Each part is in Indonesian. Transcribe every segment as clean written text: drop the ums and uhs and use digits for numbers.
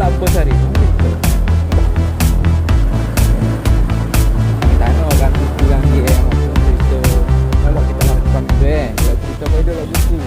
lapos hari itu. Tano kan bilang dia waktu itu kalau kita lakukan itu kita mau dulu buku.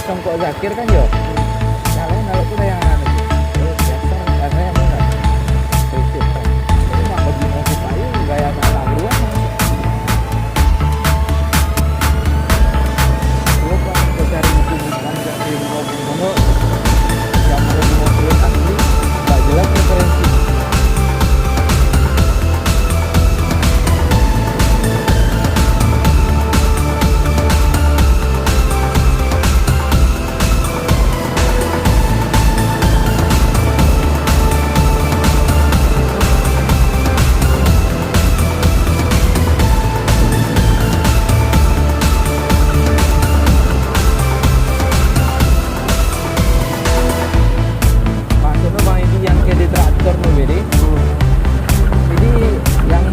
Songkok Zakir kan yo. Nyalain kalau kita yang anu. Biasa rasanya benar. Itu. Jadi mah bagi mau payu gaya malam luar. Lu kan cari buku kan enggak di mobil yang ada di mobil asli enggak jelas referensi.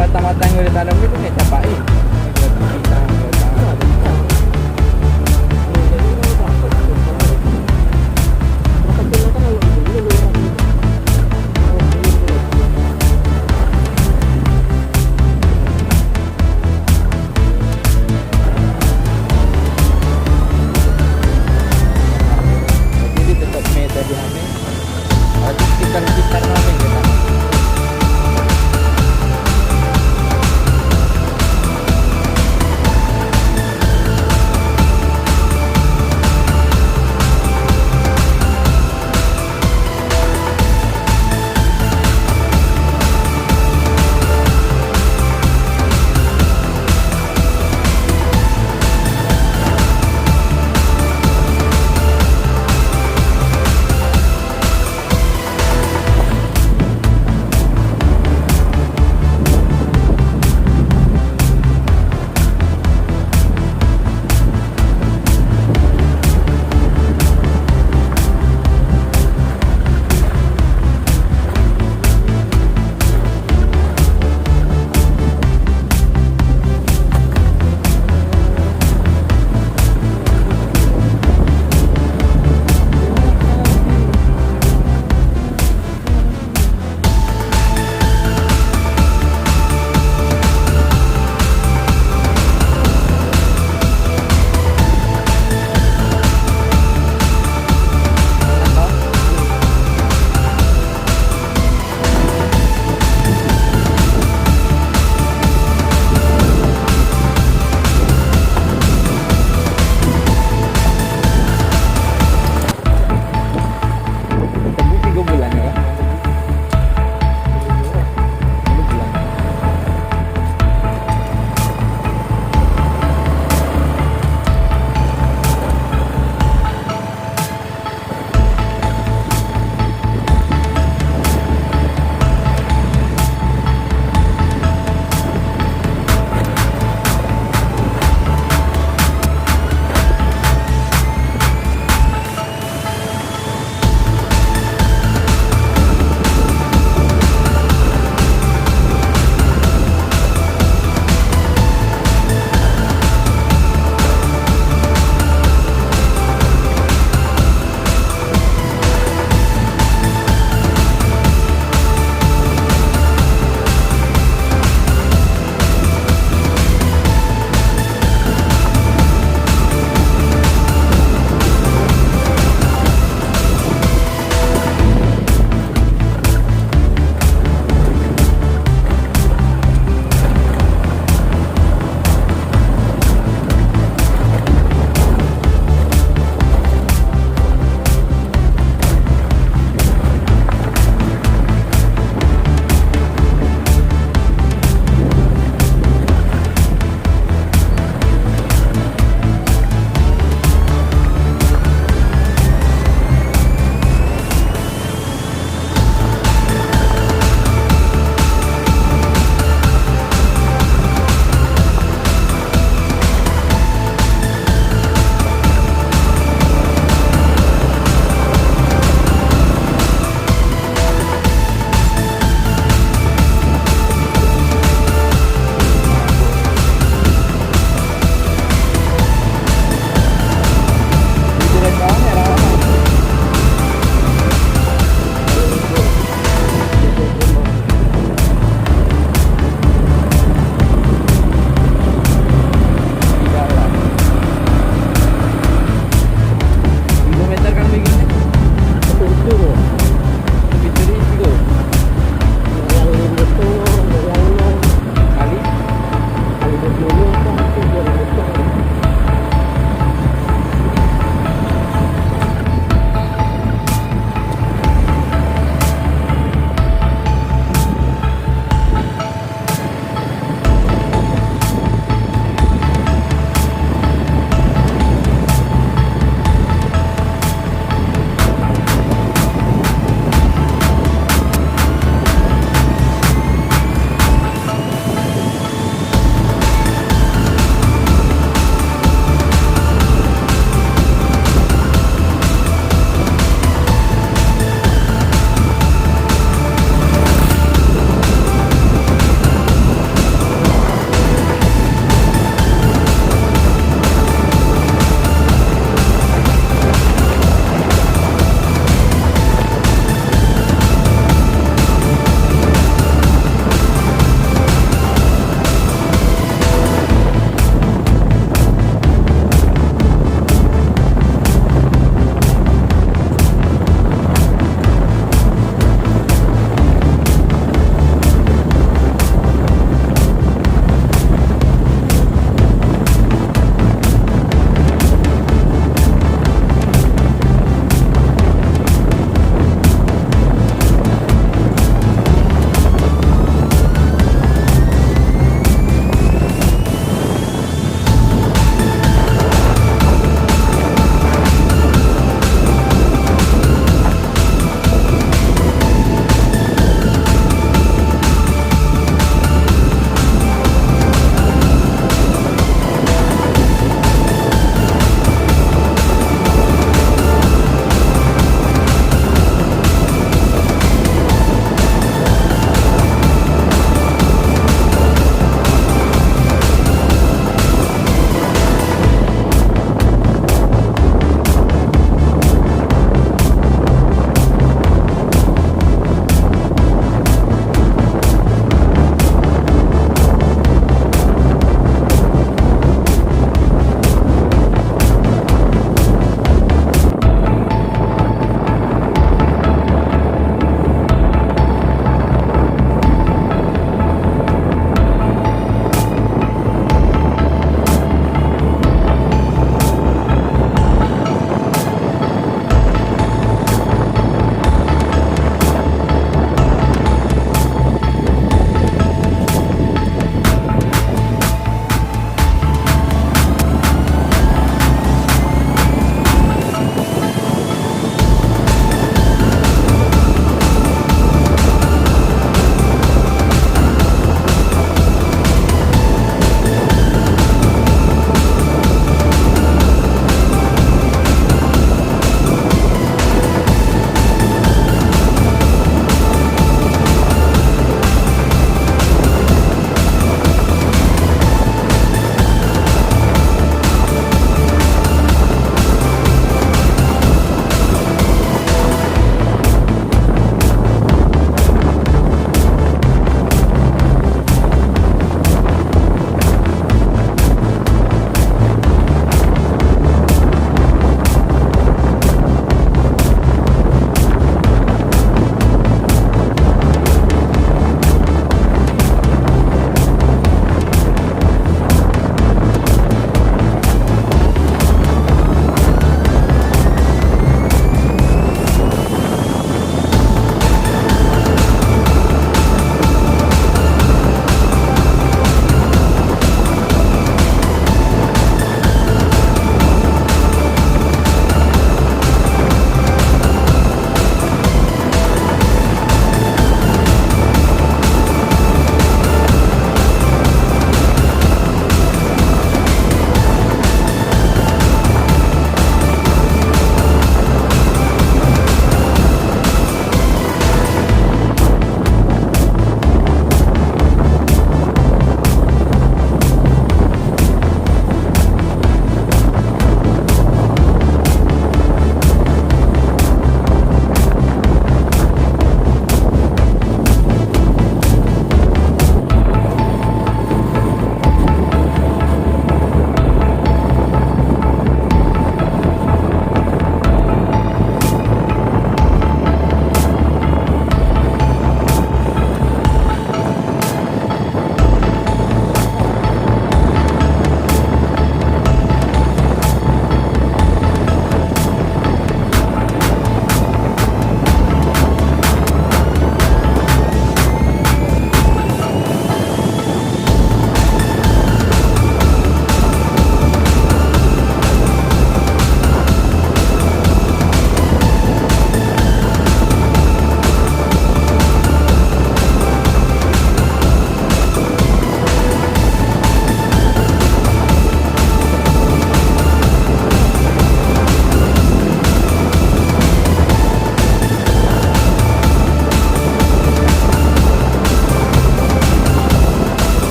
Batang-batang yang ditanam itu nggak capai. Jadi tetap meta di hamil. Ada sekitar hamil kita.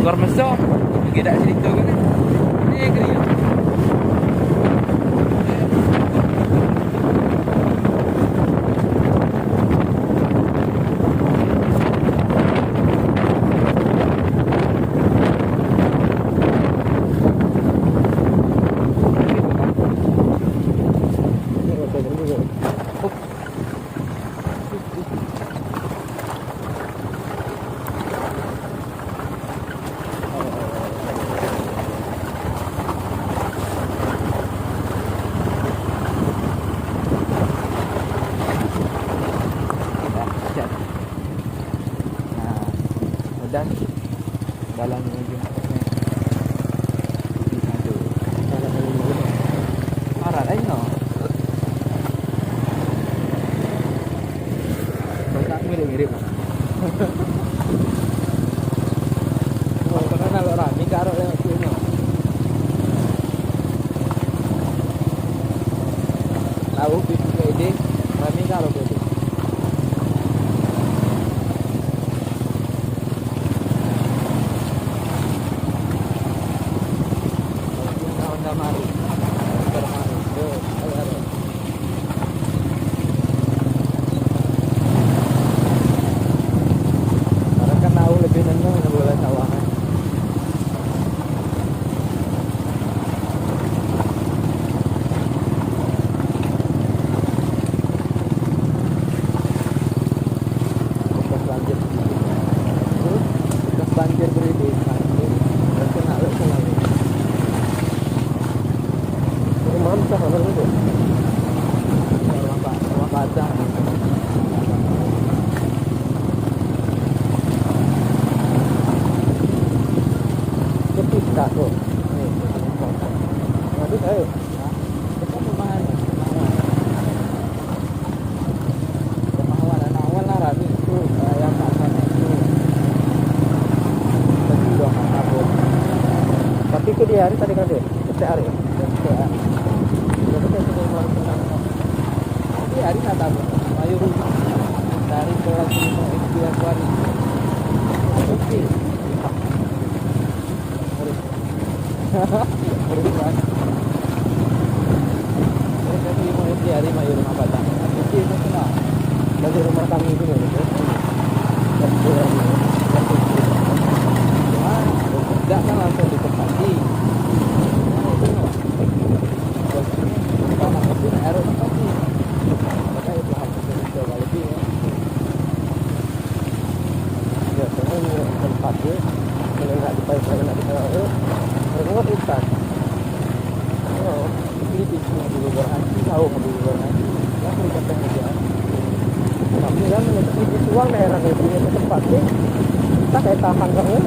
Bogor Meso, beda situ kan. Ini kiri. Dan dalam menuju atasnya di satu marah aja no tak mirip-mirip oh karena kalau rame karo yang sini tahu bisnis ide rame karo gitu. Banjir beribu terkena selalu mantap kalau itu rumah kaca sepi tak tuh nanti ayo kita perumahan ada awal lah rami itu yang kawasan itu tapi ke dia hari tadi kan deh setiap hari tapi hari nggak tahu ayo dari kelas 5 itu yang keluar oke berubah dari 5 SD hari mayu rumah batang oke itu kenal dari rumah kami itu nih tidak kan langsung ditempati tanah kebun air tempati maka itu harus coba lebih ya soalnya tempatnya kalau nggak dipakai nggak dipakai rengot ikan ini bisnis mobil berhenti tahu mobil berhenti yang berkaitan dengan tapi kan lebih uang daerah itu tempatnya kita kayak tahan banget.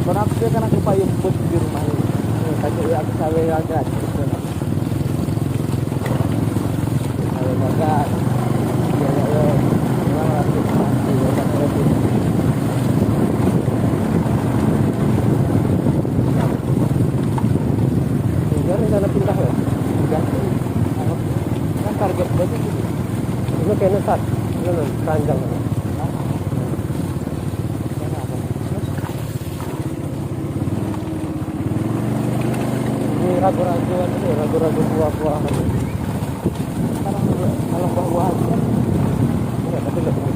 Apa nafsu kan aku payung pun di rumah ini. Tadi aku sawe agak gitu. Sawe agak. Ya. Memang aku mati kan lebih. Jadi rencana pindah ya. Ganti. Kan target berarti gitu. Ini kayaknya start. Ini panjang. Ragu-ragu buah-buahan sekarang kalau buah-buahan kan enggak tapi lebih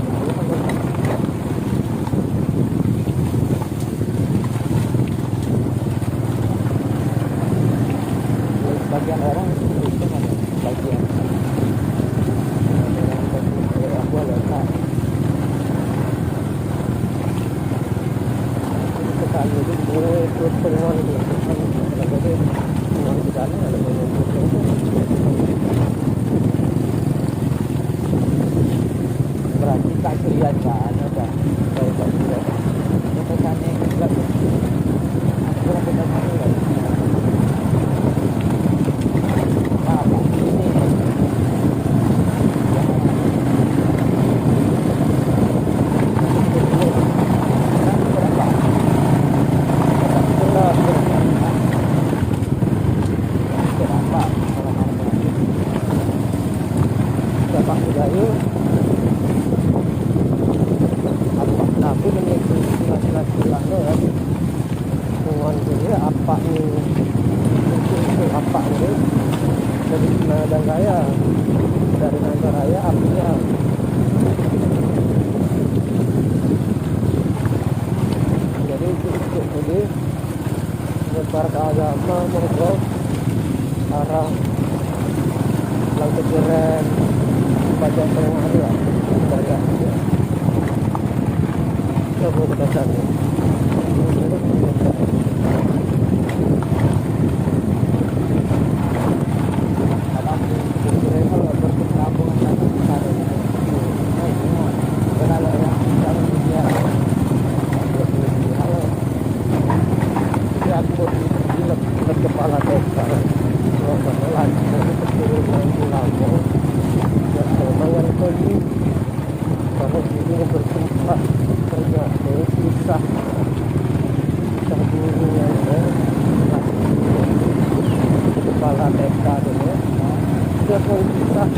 bagian orang itu kan bagian aku ada ini sekali itu boleh terus pengeluaran itu jadi berarti tak kelihatan ada saya tak lihat pesannya enggak aku rasa tak lihat apa ini Pak Budaya apa aku bilangnya ya hubungan ini apa nih itu apa ini dari nada raya apinya jadi itu jadi menyebar ke agama menurut arah langit keren baca yang ada lah dari apinya coba kita cari kepala desa kalau ini bersumpah ternyata kisah dunia kepala desa dulu dia pun kisah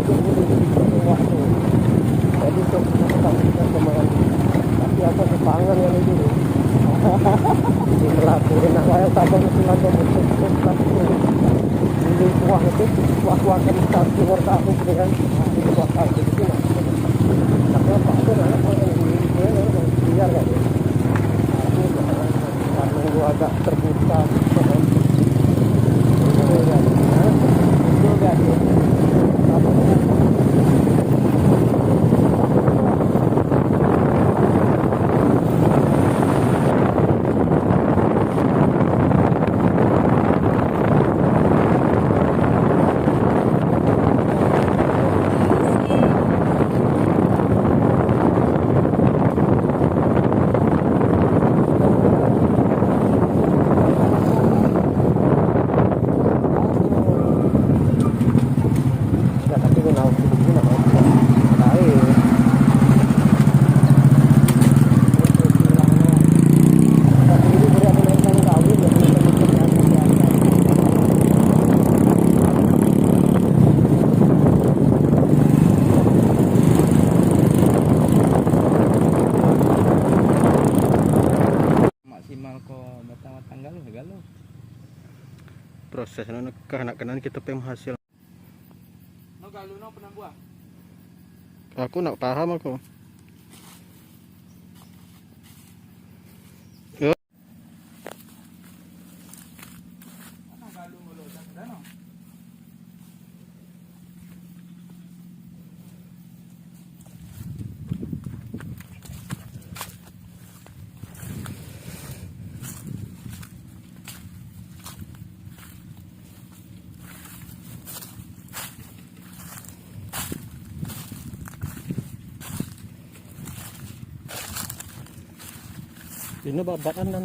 untuk waktu jadi kita kemarin tapi apa kepangan yang itu di melakukan nak saya tak boleh pulang ke di kuah itu kuah kan satu warga aku dengan di kuah itu itu tapi apa itu nak orang biar kan aku karena gua agak terbuka proses kehanakan kita pengen hasil aku nak paham aku ini babakan kan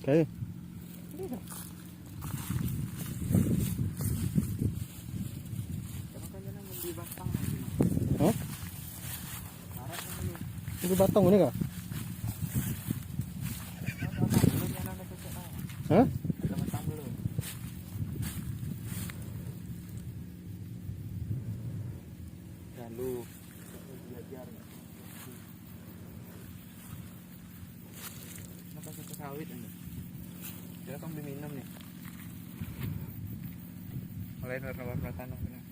oke hah? Itu batang ini kah? Hah? Lalu belajar kenapa suka sawit ini? Dia kan diminum nih mulai dari tanah